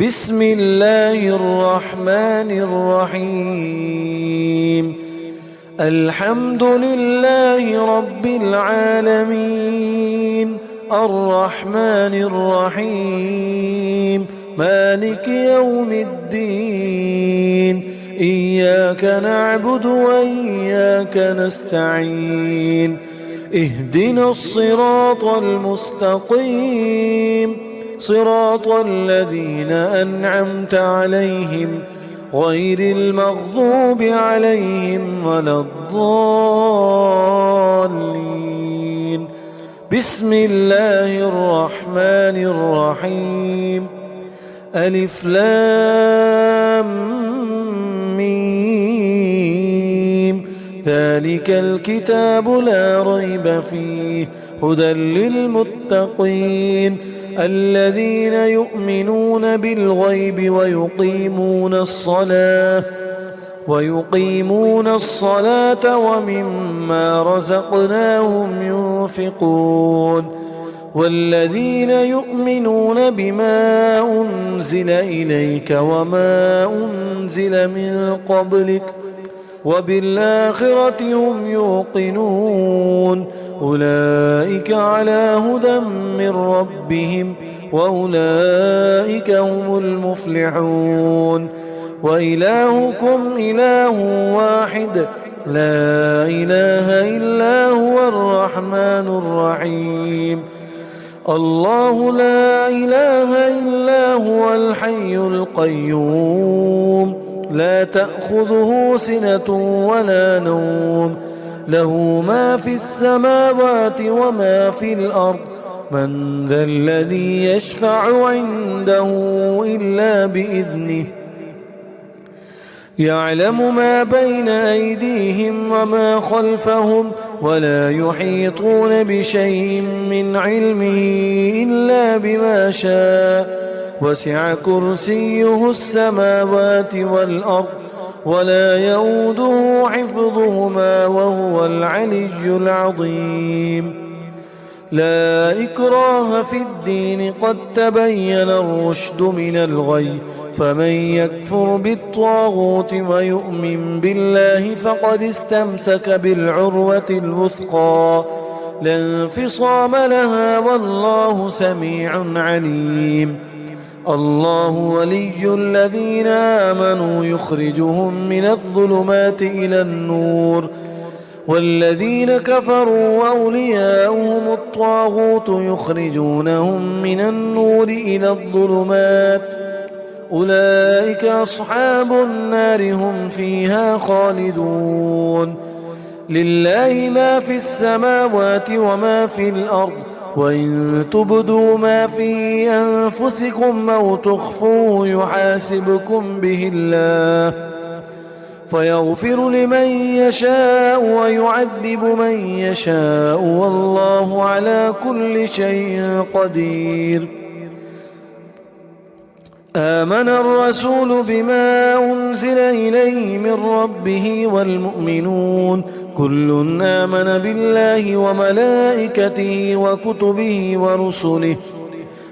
بسم الله الرحمن الرحيم. الحمد لله رب العالمين، الرحمن الرحيم، مالك يوم الدين، إياك نعبد وإياك نستعين، اهدنا الصراط المستقيم، صراط الذين أنعمت عليهم غير المغضوب عليهم ولا الضالين. بسم الله الرحمن الرحيم. ألف لام ميم، ذلك الكتاب لا ريب فيه، هدى للمتقين الذين يؤمنون بالغيب ويقيمون الصلاة ومما رزقناهم ينفقون، والذين يؤمنون بما أنزل إليك وما أنزل من قبلك وبالآخرة هم يوقنون، أولئك على هدى من ربهم وأولئك هم المفلحون. وإلهكم إله واحد، لا إله إلا هو الرحمن الرحيم. الله لا إله إلا هو الحي القيوم، لا تأخذه سنة ولا نوم، له ما في السماوات وما في الأرض، من ذا الذي يشفع عنده إلا بإذنه، يعلم ما بين أيديهم وما خلفهم، ولا يحيطون بشيء من علمه إلا بما شاء، وسع كرسيه السماوات والأرض، ولا يؤوده حفظهما وهو العلي العظيم. لا إكراه في الدين، قد تبين الرشد من الغي، فمن يكفر بالطاغوت ويؤمن بالله فقد استمسك بالعروة الوثقى، لا انفصام لها، والله سميع عليم. الله ولي الذين آمنوا يخرجهم من الظلمات إلى النور، والذين كفروا أولياؤهم الطاغوت يخرجونهم من النور إلى الظلمات، أولئك أصحاب النار هم فيها خالدون. لله ما في السماوات وما في الأرض، وإن تبدوا ما في أنفسكم أو تخفوه يحاسبكم به الله، فيغفر لمن يشاء ويعذب من يشاء، والله على كل شيء قدير. آمن الرسول بما أنزل إليه من ربه والمؤمنون، كل آمن بالله وملائكته وكتبه ورسله،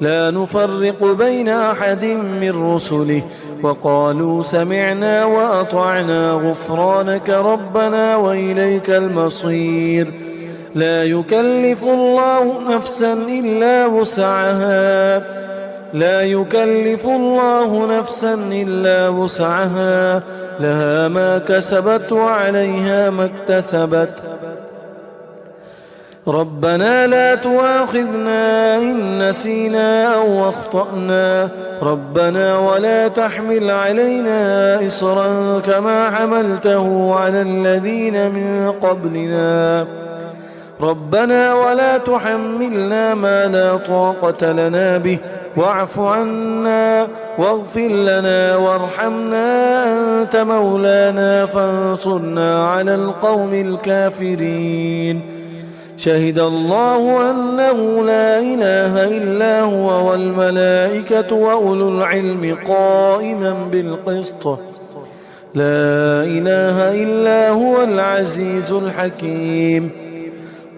لا نفرق بين أحد من رسله، وقالوا سمعنا وأطعنا غفرانك ربنا وإليك المصير. لا يكلف الله نفسا إلا وسعها، لها ما كسبت وعليها ما اكتسبت. ربنا لا تؤاخذنا إن نسينا أو أخطأنا، ربنا ولا تحمل علينا إصرا كما حملته على الذين من قبلنا، ربنا ولا تحملنا ما لا طاقة لنا به، واعف عنا واغفر لنا وارحمنا، أنت مولانا فانصرنا على القوم الكافرين. شهد الله أنه لا إله إلا هو والملائكة وأولو العلم قائما بالقسط، لا إله إلا هو العزيز الحكيم.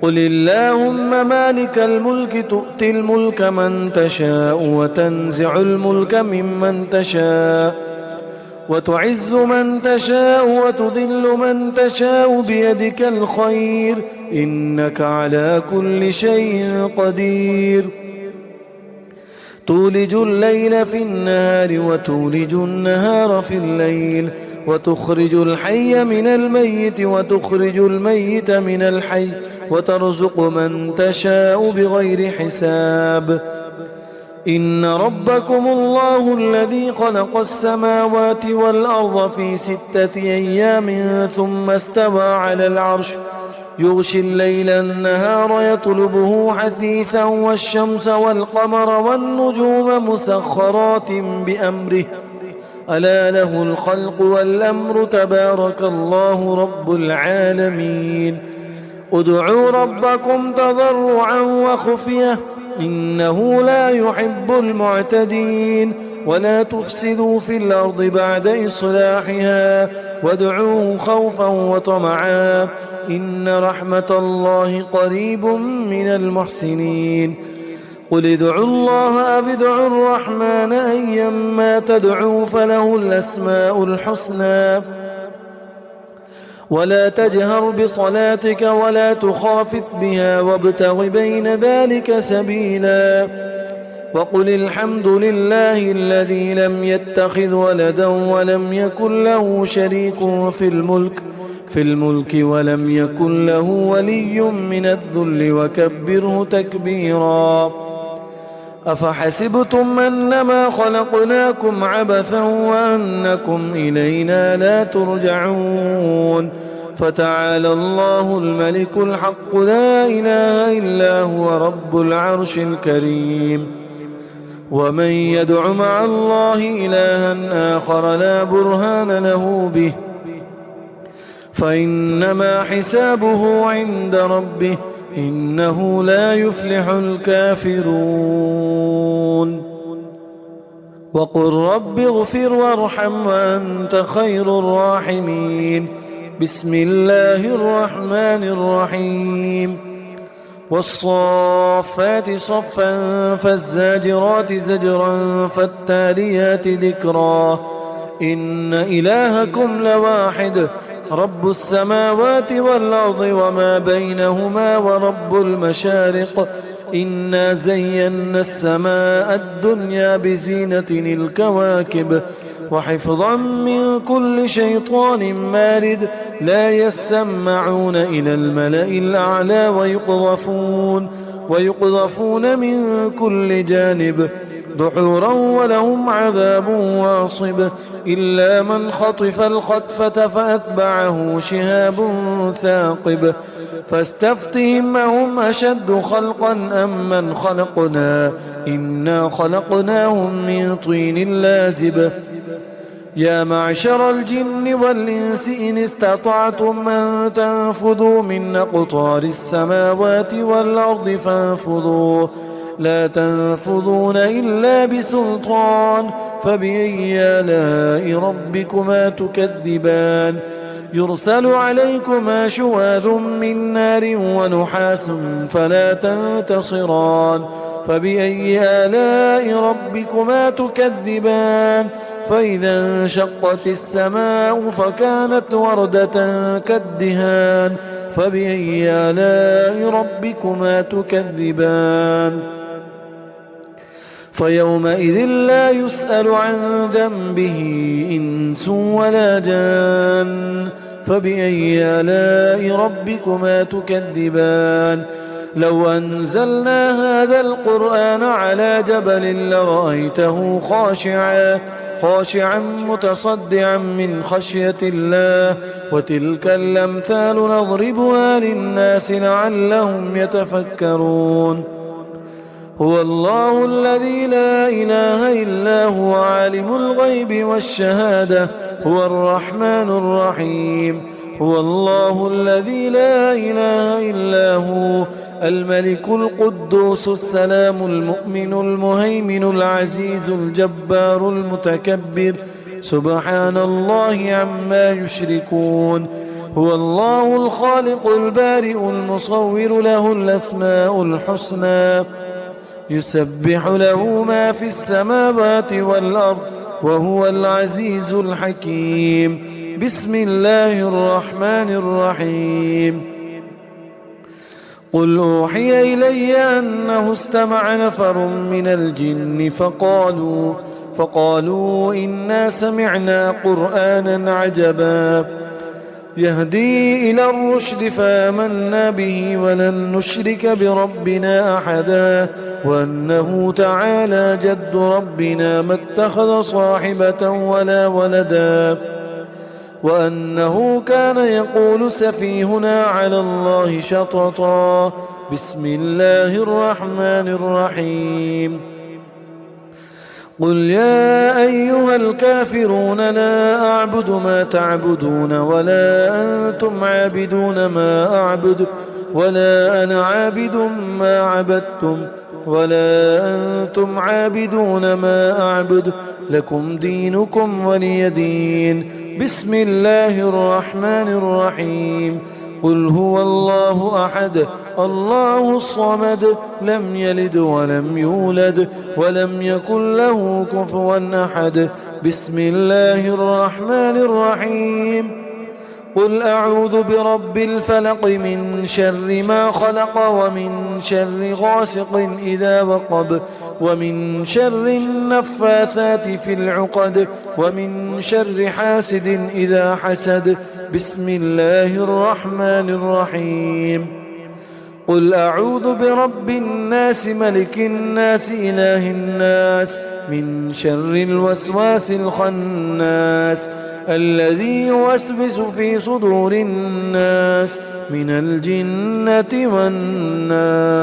قل اللهم مالك الملك تؤتي الملك من تشاء وتنزع الملك ممن تشاء وتعز من تشاء وتذل من تشاء بيدك الخير إنك على كل شيء قدير تولج الليل في النهار وتولج النهار في الليل وتخرج الحي من الميت وتخرج الميت من الحي وترزق من تشاء بغير حساب إن ربكم الله الذي خلق السماوات والأرض في 6 أيام ثم استوى على العرش يغشي الليل النهار يطلبه حثيثا والشمس والقمر والنجوم مسخرات بأمره ألا له الخلق والأمر تبارك الله رب العالمين ادعوا ربكم تضرعا وخفية إنه لا يحب المعتدين ولا تفسدوا في الأرض بعد إصلاحها وادعوه خوفا وطمعا إن رحمة الله قريب من المحسنين قل ادعوا الله أو ادعوا الرحمن أيما تدعوا فله الأسماء الحسنى ولا تجهر بصلاتك ولا تخافت بها وابتغ بين ذلك سبيلا وقل الحمد لله الذي لم يتخذ ولدا ولم يكن له شريك في الملك ولم يكن له ولي من الذل وكبره تكبيرا أفحسبتم أنما خلقناكم عبثا وأنكم إلينا لا ترجعون فتعالى الله الملك الحق لا إله إلا هو رب العرش الكريم ومن يدع مع الله إلها آخر لا برهان له به فإنما حسابه عند ربه إنه لا يفلح الكافرون وقل رب اغفر وارحم وأنت خير الراحمين بسم الله الرحمن الرحيم والصافات صفا فالزاجرات زجرا فالتاليات ذكرا إن إلهكم لواحد رب السماوات والأرض وما بينهما ورب المشارق إنا زينا السماء الدنيا بزينة الكواكب وحفظا من كل شيطان مارد لا يسمعون إلى الملأ الأعلى ويقذفون من كل جانب دحورا ولهم عذاب واصب إلا من خطف الخطفة فأتبعه شهاب ثاقب فاستفتهم أهم أشد خلقا أم من خلقنا إنا خلقناهم من طين لازب يا معشر الجن والإنس إن استطعتم أن تنفذوا من أقطار السماوات والأرض فانفذوا لا تنفذون إلا بسلطان فبأي آلاء ربكما تكذبان يرسل عليكما شواذ من نار ونحاس فلا تنتصران فبأي آلاء ربكما تكذبان فإذا انشقت السماء فكانت وردة كالدهان فبأي آلاء ربكما تكذبان فيومئذ لا يسأل عن ذنبه إنس ولا جان فبأي آلاء ربكما تكذبان لو أنزلنا هذا القرآن على جبل لرأيته خاشعا متصدعا من خشية الله وتلك الأمثال نضربها للناس لعلهم يتفكرون هو الله الذي لا إله إلا هو عالم الغيب والشهادة هو الرحمن الرحيم هو الله الذي لا إله إلا هو الملك القدوس السلام المؤمن المهيمن العزيز الجبار المتكبر سبحان الله عما يشركون هو الله الخالق البارئ المصور له الأسماء الحسنى يسبح له ما في السماوات والأرض وهو العزيز الحكيم بسم الله الرحمن الرحيم قل أوحي إلي أنه استمع نفر من الجن فقالوا إنا سمعنا قرآنا عجبا يهدي إلى الرشد فآمنا به ولن نشرك بربنا أحدا وأنه تعالى جد ربنا ما اتخذ صاحبة ولا ولدا وأنه كان يقول سفيهنا على الله شططا بسم الله الرحمن الرحيم قل يا أيها الكافرون لا أعبد ما تعبدون ولا أنتم عابدون ما أعبد ولا أنا عابد ما عبدتم ولا أنتم عابدون ما أعبد لكم دينكم ولي دين بسم الله الرحمن الرحيم قل هو الله أحد الله الصمد لم يلد ولم يولد ولم يكن له كفوا أحد بسم الله الرحمن الرحيم قل أعوذ برب الفلق من شر ما خلق ومن شر غاسق إذا وقب ومن شر النفاثات في العقد ومن شر حاسد إذا حسد بسم الله الرحمن الرحيم قل أعوذ برب الناس ملك الناس إله الناس من شر الوسواس الخناس الذي يوسوس في صدور الناس من الجنة والناس